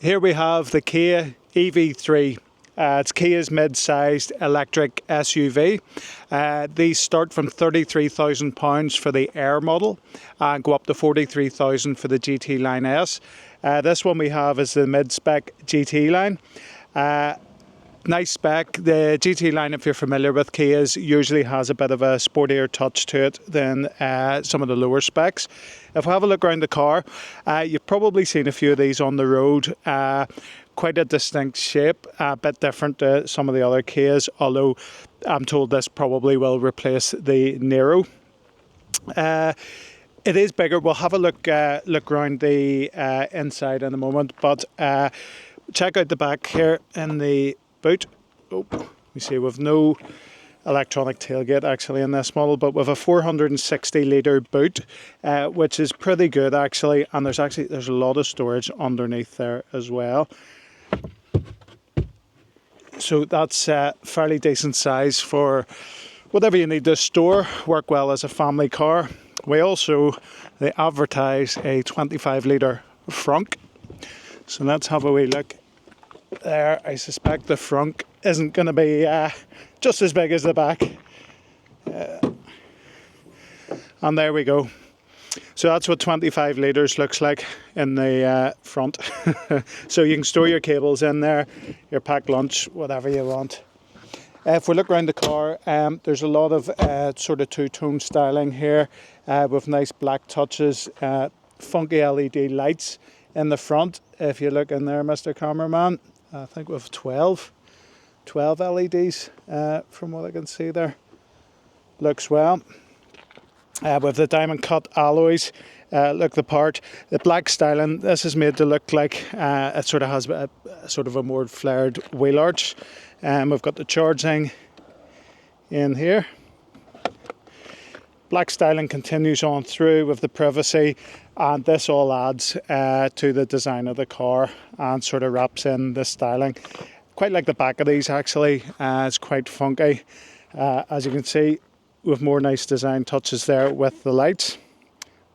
Here we have the Kia EV3. It's Kia's mid-sized electric SUV. These start from £33,000 for the Air model and go up to £43,000 for the GT Line S. This one we have is the mid-spec GT line. Nice spec. The GT line, if you're familiar with Kia's, usually has a bit of a sportier touch to it than some of the lower specs. If we have a look around the car, you've probably seen a few of these on the road. Quite a distinct shape, a bit different to some of the other Kias, although I'm told this probably will replace the Nero. It is bigger. We'll have a look around the inside in a moment, but check out the back here in the boot. Oh, we see we've no electronic tailgate actually in this model, but with a 460 litre boot, which is pretty good actually, and there's a lot of storage underneath there as well. So that's fairly decent size for whatever you need to store. Work well as a family car. They advertise a 25 litre frunk. So let's have a wee look there. I suspect the frunk isn't going to be just as big as the back. And there we go. So that's what 25 litres looks like in the front. So you can store your cables in there, your packed lunch, whatever you want. If we look around the car, there's a lot of sort of two-tone styling here with nice black touches, funky LED lights in the front. If you look in there, Mr. Cameraman, I think we have 12 LEDs from what I can see there. Looks well. With the diamond cut alloys, look the part. The black styling, this is made to look like it sort of has a sort of a more flared wheel arch. We've got the charging in here. Black styling continues on through with the privacy, and this all adds to the design of the car and sort of wraps in the styling. Quite like the back of these actually. It's quite funky, as you can see, with more nice design touches there with the lights.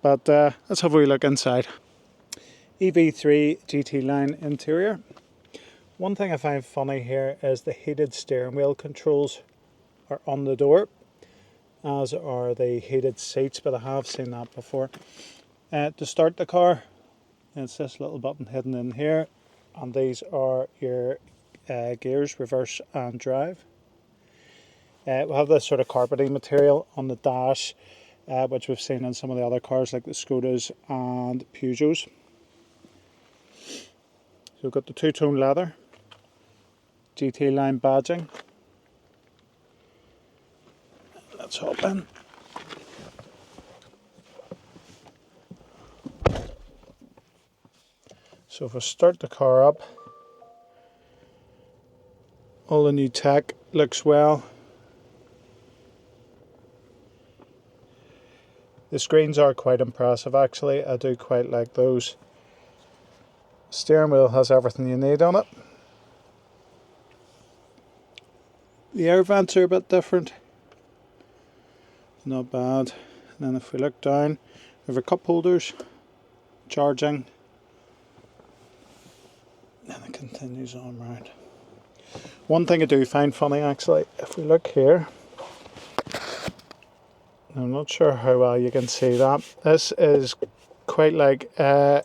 But let's have a wee look inside. EV3 GT line interior. One thing I find funny here is the heated steering wheel controls are on the door, as are the heated seats, but I have seen that before. To start the car, it's this little button hidden in here, and these are your gears, reverse and drive. We'll have this sort of carpeting material on the dash, which we've seen in some of the other cars like the Skodas and Peugeots. So we've got the two-tone leather, GT line badging. Let's hop in. So if I start the car up, all the new tech looks well. The screens are quite impressive actually, I do quite like those. Steering wheel has everything you need on it. The air vents are a bit different. Not bad. And then if we look down, we have our cup holders, charging, and it continues on round. One thing I do find funny actually, if we look here, I'm not sure how well you can see that. This is quite like an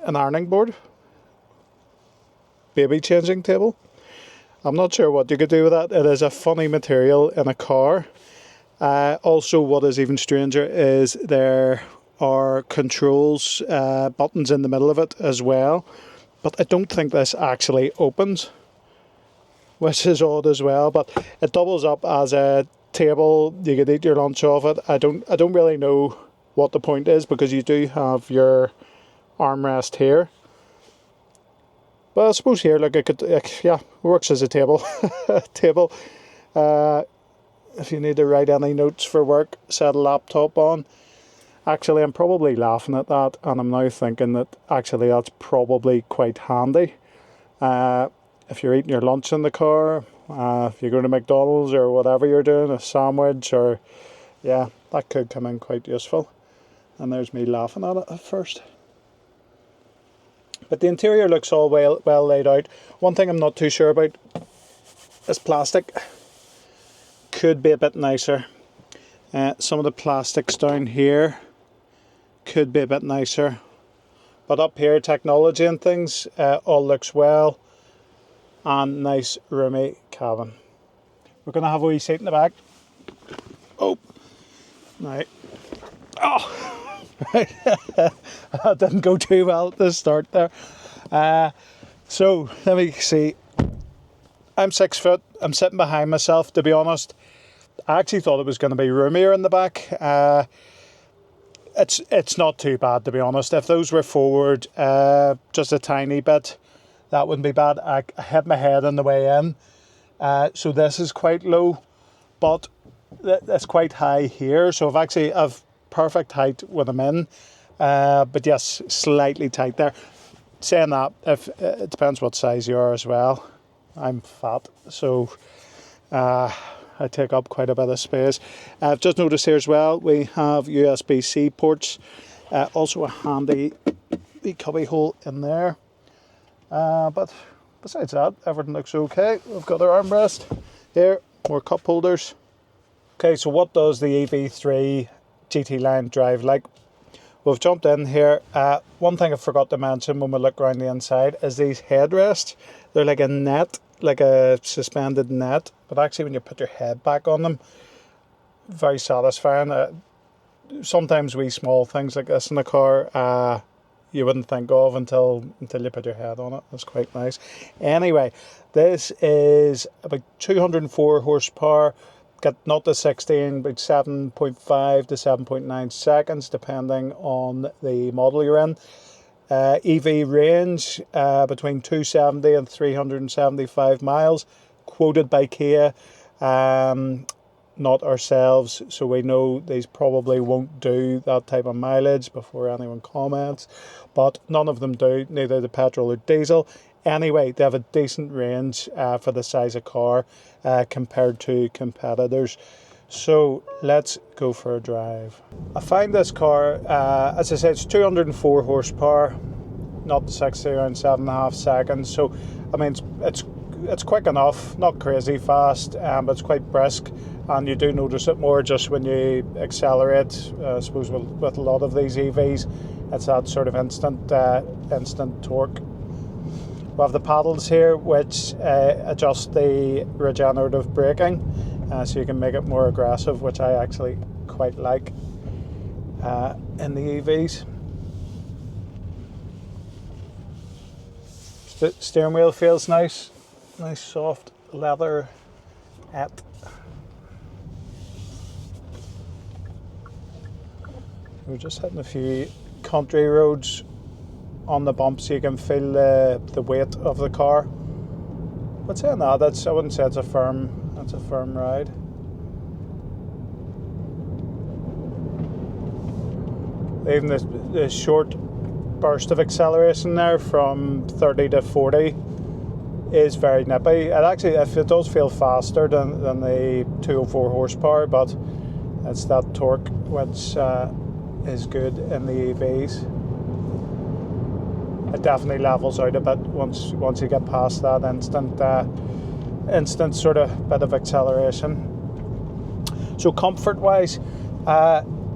ironing board, baby changing table. I'm not sure what you could do with that. It is a funny material in a car. Also, what is even stranger is there are controls, buttons in the middle of it as well. But I don't think this actually opens, which is odd as well. But it doubles up as a table. You could eat your lunch off it. I don't really know what the point is, because you do have your armrest here. But I suppose here, look, it works as a table. Table. If you need to write any notes for work, set a laptop on. Actually, I'm probably laughing at that, and I'm now thinking that actually that's probably quite handy. If you're eating your lunch in the car, if you're going to McDonald's or whatever you're doing, a sandwich, or yeah, that could come in quite useful. And there's me laughing at it at first. But the interior looks all well laid out. One thing I'm not too sure about is plastic. Could be a bit nicer. Some of the plastics down here could be a bit nicer. But up here, technology and things, all looks well. And nice roomy cabin. We're going to have a wee seat in the back. Oh, right. Oh, that didn't go too well at the start there. So let me see. I'm 6 foot. I'm sitting behind myself. To be honest, I actually thought it was going to be roomier in the back. It's not too bad, to be honest. If those were forward just a tiny bit, that wouldn't be bad. I hit my head on the way in, so this is quite low, but it's quite high here. So I've perfect height when I'm in, but yes, slightly tight there. Saying that, if it depends what size you are as well. I'm fat, so I take up quite a bit of space. I've just noticed here as well, we have USB-C ports, also a handy wee cubby hole in there. But besides that, everything looks okay. We've got our armrest here, more cup holders. Okay, so what does the EV3 GT Line drive like? We've jumped in here. One thing I forgot to mention when we look around the inside is these headrests. They're like a net, like a suspended net, but actually when you put your head back on them, very satisfying. Sometimes we small things like this in the car, you wouldn't think of until you put your head on it. That's quite nice. Anyway, this is about 204 horsepower. Got 0 to 16 about 7.5 to 7.9 seconds, depending on the model you're in. EV range between 270 and 375 miles, quoted by Kia. Not ourselves, so we know these probably won't do that type of mileage before anyone comments, but none of them do, neither the petrol or diesel. Anyway, they have a decent range for the size of car compared to competitors. So let's go for a drive. I find this car, as I said, it's 204 horsepower, 0 to 60 around 7.5 seconds. So I mean, it's quick enough, not crazy fast, but it's quite brisk, and you do notice it more just when you accelerate. I suppose with a lot of these EVs, it's that sort of instant torque. We have the paddles here which adjust the regenerative braking, so you can make it more aggressive, which I actually quite like in the EVs. The steering wheel feels nice soft leather. We're just hitting a few country roads on the bumps, so you can feel the weight of the car. But saying that, I wouldn't say it's a firm ride. Even the short burst of acceleration there from 30 to 40 is very nippy. It does feel faster than the 204 horsepower, but it's that torque which is good in the EVs. It definitely levels out a bit once you get past that instant sort of bit of acceleration. So comfort wise,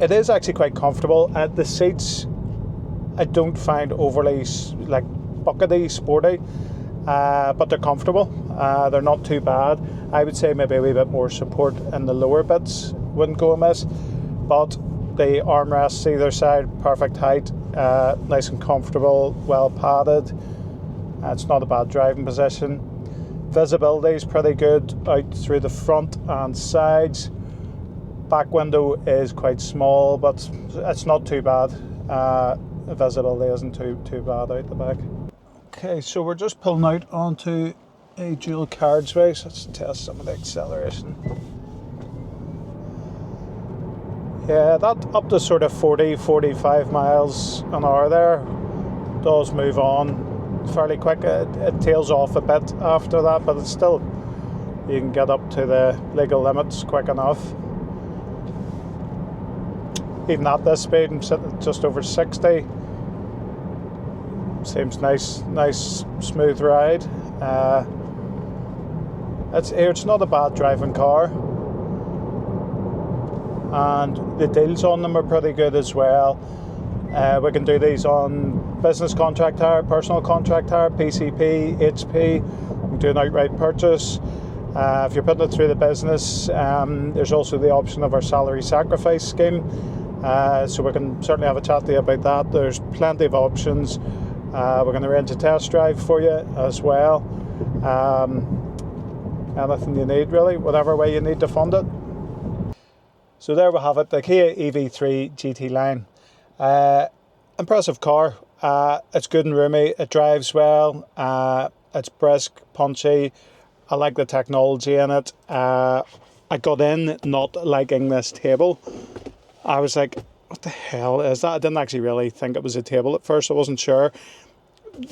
it is actually quite comfortable. The seats I don't find overly like buckety, sporty, but they're comfortable. They're not too bad. I would say maybe a wee bit more support in the lower bits wouldn't go amiss, but the armrests either side, perfect height, nice and comfortable, well padded. It's not a bad driving position. Visibility is pretty good out through the front and sides. Back window is quite small, but it's not too bad. The visibility isn't too bad out the back. Okay, so we're just pulling out onto a dual carriageway, so let's test some of the acceleration. Yeah, that up to sort of 40-45 miles an hour there does move on fairly quick. It tails off a bit after that, but it's still, you can get up to the legal limits quick enough. Even at this speed, I'm sitting at just over 60 Seems nice smooth ride. It's not a bad driving car, and the deals on them are pretty good as well. We can do these on business contract hire, personal contract hire, PCP, HP. We can do an outright purchase. If you're putting it through the business, there's also the option of our salary sacrifice scheme. So we can certainly have a chat to you about that. There's plenty of options. We're going to arrange a test drive for you as well. Anything you need, really, whatever way you need to fund it. So there we have it, the Kia EV3 GT line. Impressive car. It's good and roomy. It drives well. It's brisk, punchy. I like the technology in it. I got in not liking this table. I was like, what the hell is that? I didn't actually really think it was a table at first. I wasn't sure.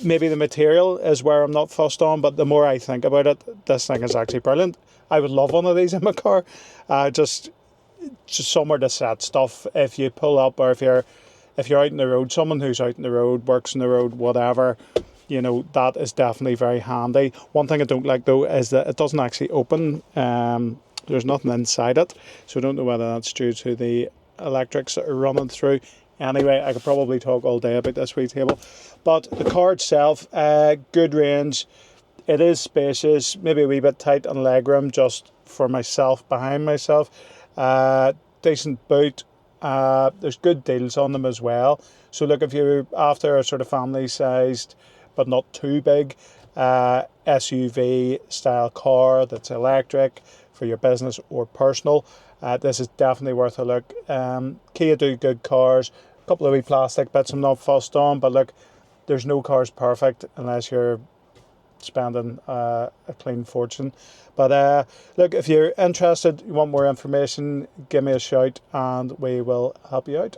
Maybe the material is where I'm not fussed on, but the more I think about it, this thing is actually brilliant. I would love one of these in my car. Just somewhere to set stuff if you pull up, or if you're out in the road, someone who's out in the road, works in the road, whatever, you know, that is definitely very handy. One thing I don't like though is that it doesn't actually open. There's nothing inside it, so I don't know whether that's due to the electrics that are running through. Anyway, I could probably talk all day about this wee table, but the car itself, good range. It is spacious, maybe a wee bit tight on legroom just for myself, behind myself. Decent boot. There's good deals on them as well. So look, if you're after a sort of family sized but not too big SUV style car that's electric for your business or personal, this is definitely worth a look. Kia do good cars. A couple of wee plastic bits I'm not fussed on, but look, there's no cars perfect unless you're spending a clean fortune. But look, if you're interested, you want more information, give me a shout and we will help you out.